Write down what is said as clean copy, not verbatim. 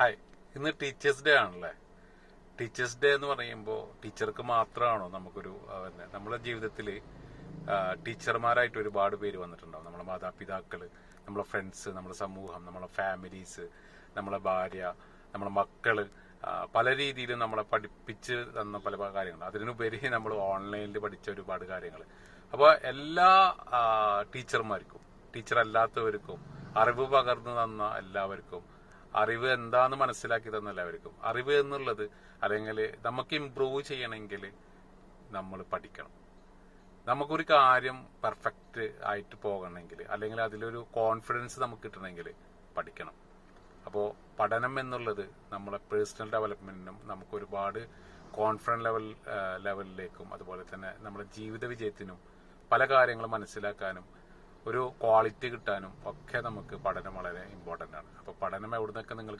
Hi, ഇന്ന് teachers day ആണല്ലേ. Teachers day എന്ന് പറയുമ്പോൾ ടീച്ചർക്ക് മാത്രമാണോ നമുക്കൊരു നമ്മുടെ ജീവിതത്തിൽ ടീച്ചർമാരായിട്ട് ഒരുപാട് പേര് വന്നിട്ടുണ്ടാവും. നമ്മളെ മാതാപിതാക്കള്, നമ്മളെ ഫ്രണ്ട്സ്, നമ്മുടെ സമൂഹം, നമ്മളെ ഫാമിലീസ്, നമ്മളെ ഭാര്യ, നമ്മളെ മക്കള്, പല രീതിയിലും നമ്മളെ പഠിപ്പിച്ച് തന്ന പല പല കാര്യങ്ങൾ. അതിനുപരി നമ്മൾ ഓൺലൈനിൽ പഠിച്ച ഒരുപാട് കാര്യങ്ങൾ. അപ്പോൾ എല്ലാ ടീച്ചർമാർക്കും, ടീച്ചർ അല്ലാത്തവർക്കും, അറിവ് പകർന്നു തന്ന എല്ലാവർക്കും, അറിവ് എന്താന്ന് മനസ്സിലാക്കി തന്ന എല്ലാവർക്കും, അറിവ് എന്നുള്ളത് അല്ലെങ്കിൽ നമുക്ക് ഇംപ്രൂവ് ചെയ്യണമെങ്കിൽ നമ്മൾ പഠിക്കണം. നമുക്കൊരു കാര്യം പെർഫെക്റ്റ് ആയിട്ട് പോകണമെങ്കിൽ അല്ലെങ്കിൽ അതിലൊരു കോൺഫിഡൻസ് നമുക്ക് കിട്ടണമെങ്കിൽ പഠിക്കണം. അപ്പോൾ പഠനം എന്നുള്ളത് നമ്മളെ പേഴ്സണൽ ഡെവലപ്മെന്റിനും നമുക്ക് ഒരുപാട് കോൺഫിഡൻസ് ലെവലിലേക്കും അതുപോലെ തന്നെ നമ്മുടെ ജീവിത വിജയത്തിനും പല കാര്യങ്ങളും മനസ്സിലാക്കാനും ഒരു ക്വാളിറ്റി കിട്ടാനും ഒക്കെ നമുക്ക് പഠനം വളരെ ഇമ്പോർട്ടൻ്റ് ആണ്. അപ്പോൾ പഠനം എവിടെ നിന്നൊക്കെ നിങ്ങൾക്ക്